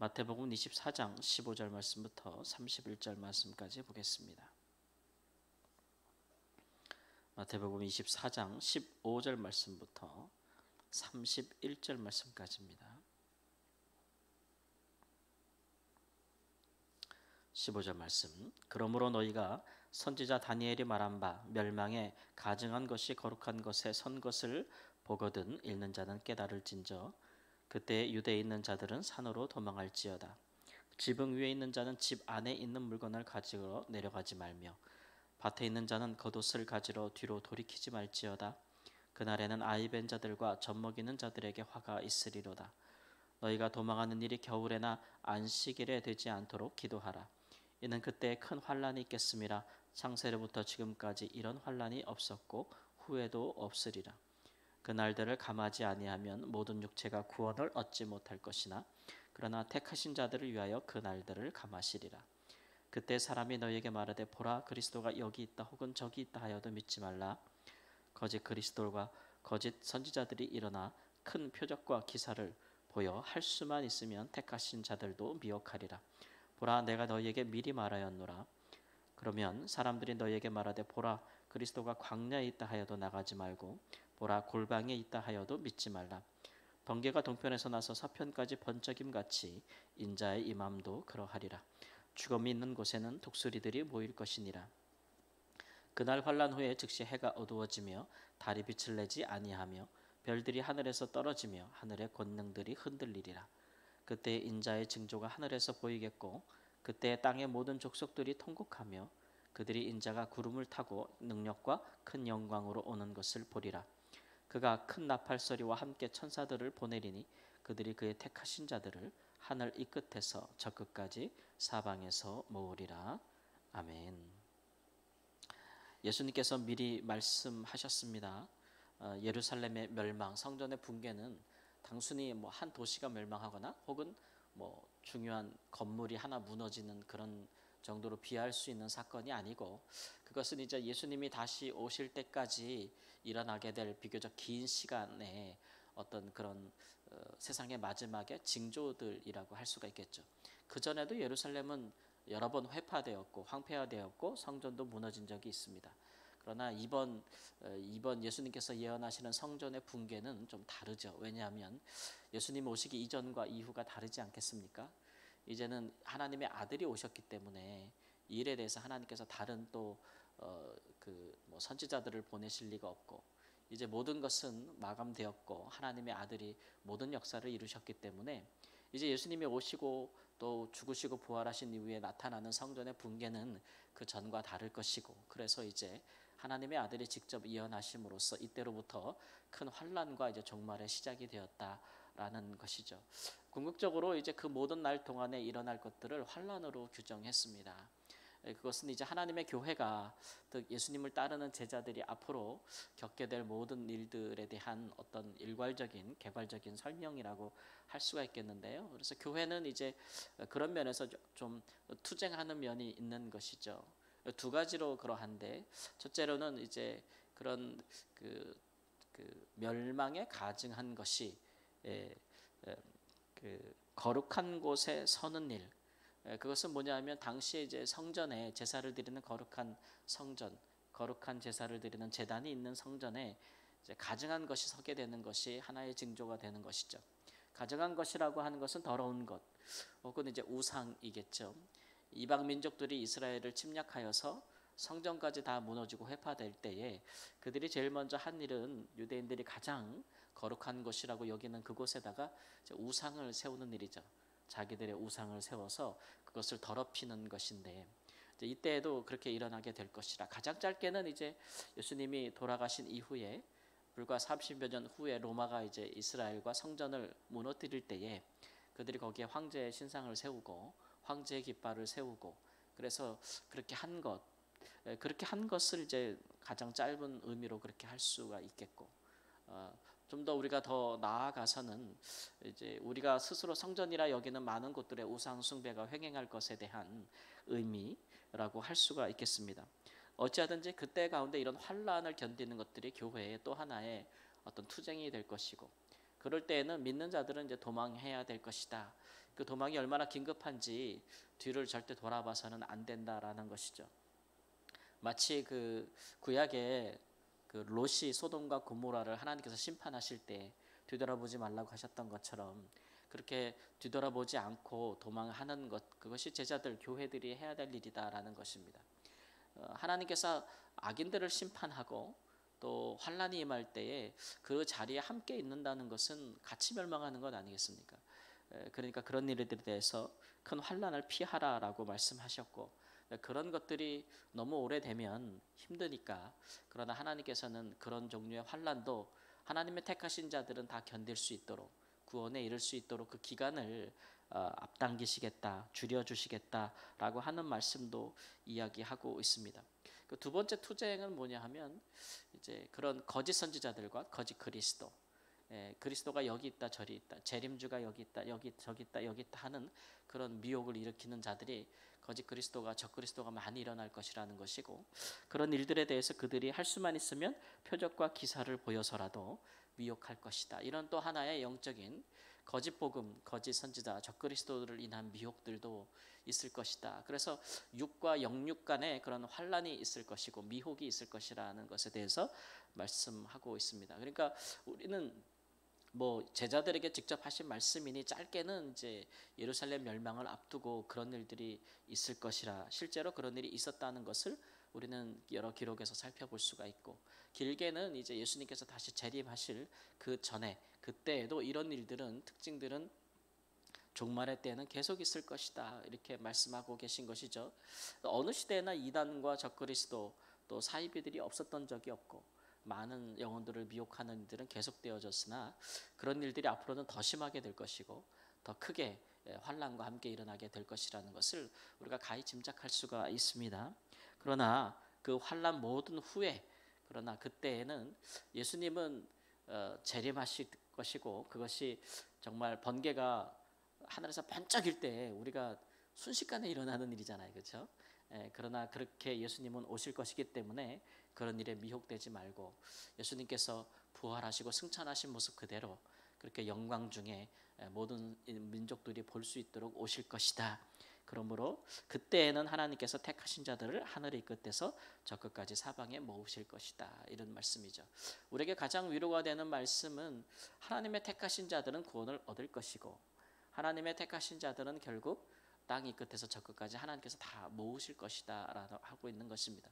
마태복음 24장 15절 말씀부터 31절 말씀까지 보겠습니다. 마태복음 24장 15절 말씀부터 31절 말씀까지입니다. 15절 말씀. 그러므로 너희가 선지자 다니엘이 말한 바 멸망에 가증한 것이 거룩한 것에 선 것을 보거든 읽는 자는 깨달을진저 그때 유대에 있는 자들은 산으로 도망할지어다. 지붕 위에 있는 자는 집 안에 있는 물건을 가지러 내려가지 말며 밭에 있는 자는 겉옷을 가지러 뒤로 돌이키지 말지어다. 그날에는 아이 벤 자들과 젖먹이는 자들에게 화가 있으리로다. 너희가 도망하는 일이 겨울에나 안식일에 되지 않도록 기도하라. 이는 그때 큰 환란이 있겠음이라. 창세로부터 지금까지 이런 환란이 없었고 후에도 없으리라. 그 날들을 감하지 아니하면 모든 육체가 구원을 얻지 못할 것이나 그러나 택하신 자들을 위하여 그 날들을 감하시리라. 그때 사람이 너희에게 말하되 보라 그리스도가 여기 있다 혹은 저기 있다 하여도 믿지 말라. 거짓 그리스도와 거짓 선지자들이 일어나 큰 표적과 기사를 보여 할 수만 있으면 택하신 자들도 미혹하리라. 보라 내가 너희에게 미리 말하였노라. 그러면 사람들이 너희에게 말하되 보라 그리스도가 광야에 있다 하여도 나가지 말고 보라 골방에 있다 하여도 믿지 말라. 번개가 동편에서 나서 서편까지 번쩍임같이 인자의 임함도 그러하리라. 죽음이 있는 곳에는 독수리들이 모일 것이니라. 그날 환란 후에 즉시 해가 어두워지며 달이 빛을 내지 아니하며 별들이 하늘에서 떨어지며 하늘의 권능들이 흔들리리라. 그때 인자의 징조가 하늘에서 보이겠고 그때 땅의 모든 족속들이 통곡하며 그들이 인자가 구름을 타고 능력과 큰 영광으로 오는 것을 보리라. 그가 큰 나팔 소리와 함께 천사들을 보내리니 그들이 그의 택하신 자들을 하늘 이 끝에서 저 끝까지 사방에서 모으리라. 아멘. 예수님께서 미리 말씀하셨습니다. 예루살렘의 멸망, 성전의 붕괴는 단순히 한 도시가 멸망하거나 혹은 중요한 건물이 하나 무너지는 그런 정도로 비할 수 있는 사건이 아니고 그것은 이제 예수님이 다시 오실 때까지 일어나게 될 비교적 긴 시간의 어떤 그런 세상의 마지막의 징조들이라고 할 수가 있겠죠. 그 전에도 예루살렘은 여러 번 회파되었고 황폐화되었고 성전도 무너진 적이 있습니다. 그러나 이번 예수님께서 예언하시는 성전의 붕괴는 좀 다르죠. 왜냐하면 예수님 오시기 이전과 이후가 다르지 않겠습니까? 이제는 하나님의 아들이 오셨기 때문에 이 일에 대해서 하나님께서 다른 또 선지자들을 보내실 리가 없고 이제 모든 것은 마감되었고 하나님의 아들이 모든 역사를 이루셨기 때문에 이제 예수님이 오시고 또 죽으시고 부활하신 이후에 나타나는 성전의 붕괴는 그 전과 다를 것이고 그래서 이제 하나님의 아들이 직접 예언하심으로써 이때로부터 큰 환란과 이제 종말의 시작이 되었다라는 것이죠. 궁극적으로 이제 그 모든 날 동안에 일어날 것들을 환란으로 규정했습니다. 그것은 이제 하나님의 교회가 즉 예수님을 따르는 제자들이 앞으로 겪게 될 모든 일들에 대한 어떤 일괄적인 개괄적인 설명이라고 할 수가 있겠는데요. 그래서 교회는 이제 그런 면에서 좀 투쟁하는 면이 있는 것이죠. 두 가지로 그러한데 첫째로는 이제 그런 그 멸망에 가증한 것이 거룩한 곳에 서는 일. 그것은 뭐냐면 당시에 이제 성전에 제사를 드리는 거룩한 성전, 거룩한 제사를 드리는 제단이 있는 성전에 이제 가증한 것이 서게 되는 것이 하나의 징조가 되는 것이죠. 가증한 것이라고 하는 것은 더러운 것, 혹은 이제 우상이겠죠. 이방 민족들이 이스라엘을 침략하여서 성전까지 다 무너지고 회파될 때에 그들이 제일 먼저 한 일은 유대인들이 가장 거룩한 곳이라고 여기는 그곳에다가 우상을 세우는 일이죠. 자기들의 우상을 세워서 그것을 더럽히는 것인데 이때에도 그렇게 일어나게 될 것이라. 가장 짧게는 이제 예수님이 돌아가신 이후에 불과 30여 년 후에 로마가 이제 이스라엘과 성전을 무너뜨릴 때에 그들이 거기에 황제의 신상을 세우고 황제의 깃발을 세우고 그래서 그렇게 한 것을 이제 가장 짧은 의미로 그렇게 할 수가 있겠고 좀 더 우리가 더 나아가서는 이제 우리가 스스로 성전이라 여기는 많은 곳들의 우상 숭배가 횡행할 것에 대한 의미라고 할 수가 있겠습니다. 어찌하든지 그때 가운데 이런 환란을 견디는 것들이 교회의 또 하나의 어떤 투쟁이 될 것이고 그럴 때에는 믿는 자들은 이제 도망해야 될 것이다. 그 도망이 얼마나 긴급한지 뒤를 절대 돌아봐서는 안 된다라는 것이죠. 마치 그 구약에 그 롯이 소돔과 고모라를 하나님께서 심판하실 때 뒤돌아보지 말라고 하셨던 것처럼 그렇게 뒤돌아보지 않고 도망하는 것, 그것이 제자들 교회들이 해야 될 일이다라는 것입니다. 하나님께서 악인들을 심판하고 또 환난이 임할 때에 그 자리에 함께 있는다는 것은 같이 멸망하는 것 아니겠습니까? 그러니까 그런 일들에 대해서 큰 환난을 피하라라고 말씀하셨고, 그런 것들이 너무 오래되면 힘드니까, 그러나 하나님께서는 그런 종류의 환난도 하나님의 택하신 자들은 다 견딜 수 있도록, 구원에 이를 수 있도록 그 기간을 앞당기시겠다, 줄여주시겠다라고 하는 말씀도 이야기하고 있습니다. 그 두 번째 투쟁은 뭐냐 하면 이제 그런 거짓 선지자들과 거짓 그리스도, 그리스도가 여기 있다 저리 있다, 재림주가 여기 있다 여기 저기 있다 여기 있다 하는 그런 미혹을 일으키는 자들이 거짓 그리스도가 적 그리스도가 많이 일어날 것이라는 것이고, 그런 일들에 대해서 그들이 할 수만 있으면 표적과 기사를 보여서라도 미혹할 것이다. 이런 또 하나의 영적인 거짓 복음, 거짓 선지자, 적 그리스도를 인한 미혹들도 있을 것이다. 그래서 육과 영육 간에 그런 환란이 있을 것이고 미혹이 있을 것이라는 것에 대해서 말씀하고 있습니다. 그러니까 우리는 뭐 제자들에게 직접 하신 말씀이니 짧게는 이제 예루살렘 멸망을 앞두고 그런 일들이 있을 것이라, 실제로 그런 일이 있었다는 것을 우리는 여러 기록에서 살펴볼 수가 있고, 길게는 이제 예수님께서 다시 재림하실 그 전에 그때에도 이런 일들은, 특징들은 종말의 때는 계속 있을 것이다 이렇게 말씀하고 계신 것이죠. 어느 시대나 이단과 적그리스도 또 사이비들이 없었던 적이 없고 많은 영혼들을 미혹하는 일들은 계속되어졌으나 그런 일들이 앞으로는 더 심하게 될 것이고 더 크게 환난과 함께 일어나게 될 것이라는 것을 우리가 가히 짐작할 수가 있습니다. 그러나 그 환난 모든 후에, 그러나 그때에는 예수님은 재림하실 것이고 그것이 정말 번개가 하늘에서 반짝일 때 우리가 순식간에 일어나는 일이잖아요, 그렇죠? 그러나 그렇게 예수님은 오실 것이기 때문에 그런 일에 미혹되지 말고 예수님께서 부활하시고 승천하신 모습 그대로 그렇게 영광 중에 모든 민족들이 볼 수 있도록 오실 것이다. 그러므로 그때에는 하나님께서 택하신 자들을 하늘에 이끌때서 저 끝까지 사방에 모으실 것이다. 이런 말씀이죠. 우리에게 가장 위로가 되는 말씀은 하나님의 택하신 자들은 구원을 얻을 것이고 하나님의 택하신 자들은 결국 땅 이 끝에서 저 끝까지 하나님께서 다 모으실 것이다 라고 하고 있는 것입니다.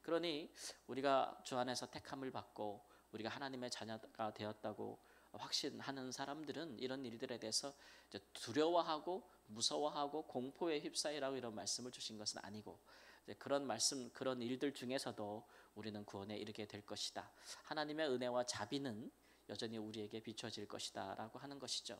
그러니 우리가 주 안에서 택함을 받고 우리가 하나님의 자녀가 되었다고 확신하는 사람들은 이런 일들에 대해서 두려워하고 무서워하고 공포에 휩싸이라고 이런 말씀을 주신 것은 아니고, 그런 말씀, 그런 일들 중에서도 우리는 구원에 이르게 될 것이다. 하나님의 은혜와 자비는 여전히 우리에게 비춰질 것이다 라고 하는 것이죠.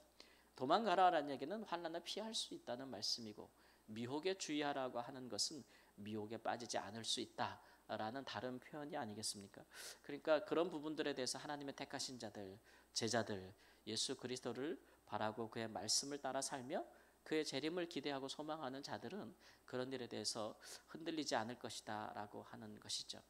도망가라라는 얘기는 환난을 피할 수 있다는 말씀이고, 미혹에 주의하라고 하는 것은 미혹에 빠지지 않을 수 있다라는 다른 표현이 아니겠습니까? 그러니까 그런 부분들에 대해서 하나님의 택하신 자들, 제자들, 예수 그리스도를 바라고 그의 말씀을 따라 살며 그의 재림을 기대하고 소망하는 자들은 그런 일에 대해서 흔들리지 않을 것이다 라고 하는 것이죠.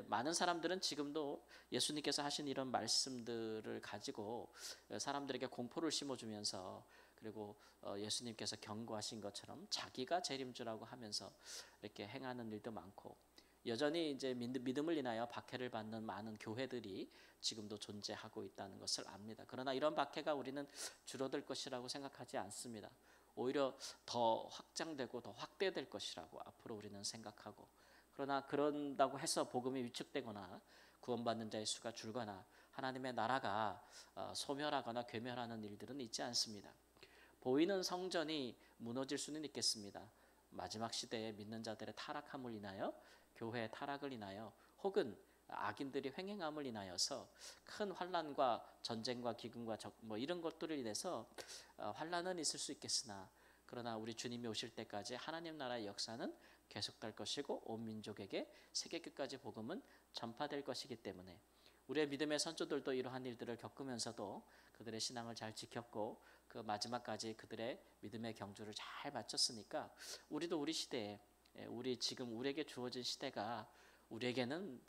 많은 사람들은 지금도 예수님께서 하신 이런 말씀들을 가지고 사람들에게 공포를 심어주면서, 그리고 예수님께서 경고하신 것처럼 자기가 재림주라고 하면서 이렇게 행하는 일도 많고, 여전히 이제 믿음을 인하여 박해를 받는 많은 교회들이 지금도 존재하고 있다는 것을 압니다. 그러나 이런 박해가 우리는 줄어들 것이라고 생각하지 않습니다. 오히려 더 확장되고 더 확대될 것이라고 앞으로 우리는 생각하고, 그러나 그런다고 해서 복음이 위축되거나 구원받는 자의 수가 줄거나 하나님의 나라가 소멸하거나 괴멸하는 일들은 있지 않습니다. 보이는 성전이 무너질 수는 있겠습니다. 마지막 시대에 믿는 자들의 타락함을 인하여, 교회의 타락을 인하여, 혹은 악인들이 횡행함을 인하여서 큰 환난과 전쟁과 기근과 뭐 이런 것들을 인해서 환난은 있을 수 있겠으나, 그러나 우리 주님이 오실 때까지 하나님 나라의 역사는 계속될 것이고 온 민족에게 세계 끝까지 복음은 전파될 것이기 때문에 우리의 믿음의 선조들도 이러한 일들을 겪으면서도 그들의 신앙을 잘 지켰고 그 마지막까지 그들의 믿음의 경주를 잘 마쳤으니까 우리도 우리 시대에, 우리 지금 우리에게 주어진 시대가 우리에게는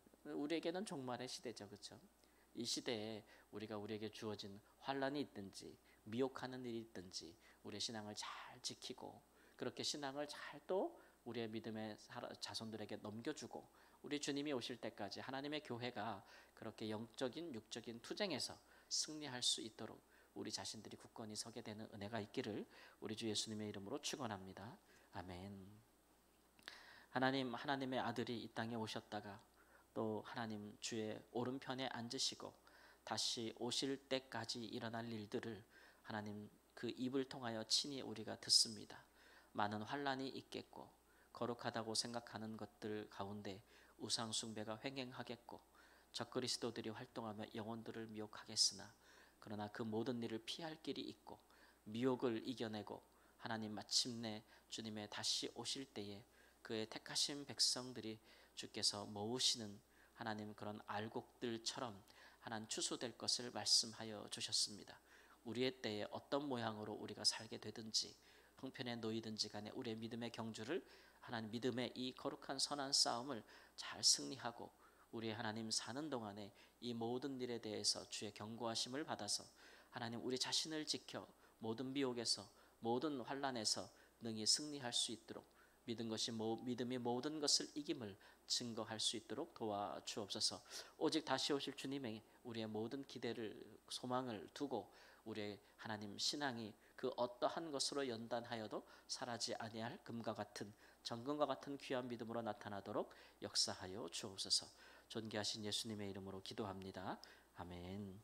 종말의 시대죠, 그렇죠? 이 시대에 우리가 우리에게 주어진 환란이 있든지 미혹하는 일이 있든지 우리의 신앙을 잘 지키고 그렇게 신앙을 잘 또 우리의 믿음의 자손들에게 넘겨주고 우리 주님이 오실 때까지 하나님의 교회가 그렇게 영적인 육적인 투쟁에서 승리할 수 있도록 우리 자신들이 굳건히 서게 되는 은혜가 있기를 우리 주 예수님의 이름으로 축원합니다. 아멘. 하나님의 아들이 이 땅에 오셨다가 또 하나님 주의 오른편에 앉으시고 다시 오실 때까지 일어날 일들을 하나님 그 입을 통하여 친히 우리가 듣습니다. 많은 환난이 있겠고 거룩하다고 생각하는 것들 가운데 우상 숭배가 횡행하겠고 적그리스도들이 활동하며 영혼들을 미혹하겠으나 그러나 그 모든 일을 피할 길이 있고 미혹을 이겨내고 하나님 마침내 주님의 다시 오실 때에 그의 택하신 백성들이 주께서 모으시는 하나님 그런 알곡들처럼 하나님 추수될 것을 말씀하여 주셨습니다. 우리의 때에 어떤 모양으로 우리가 살게 되든지 형편에 놓이든지 간에 우리의 믿음의 경주를 하나님 믿음의 이 거룩한 선한 싸움을 잘 승리하고 우리 하나님 사는 동안에 이 모든 일에 대해서 주의 경고하심을 받아서 하나님 우리 자신을 지켜 모든 미혹에서 모든 환난에서 능히 승리할 수 있도록 믿음이 모든 것을 이김을 증거할 수 있도록 도와주옵소서. 오직 다시 오실 주님의 우리의 모든 기대를 소망을 두고 우리의 하나님 신앙이 그 어떠한 것으로 연단하여도 사라지 아니할 금과 같은 정금과 같은 귀한 믿음으로 나타나도록 역사하여 주옵소서. 존귀하신 예수님의 이름으로 기도합니다. 아멘.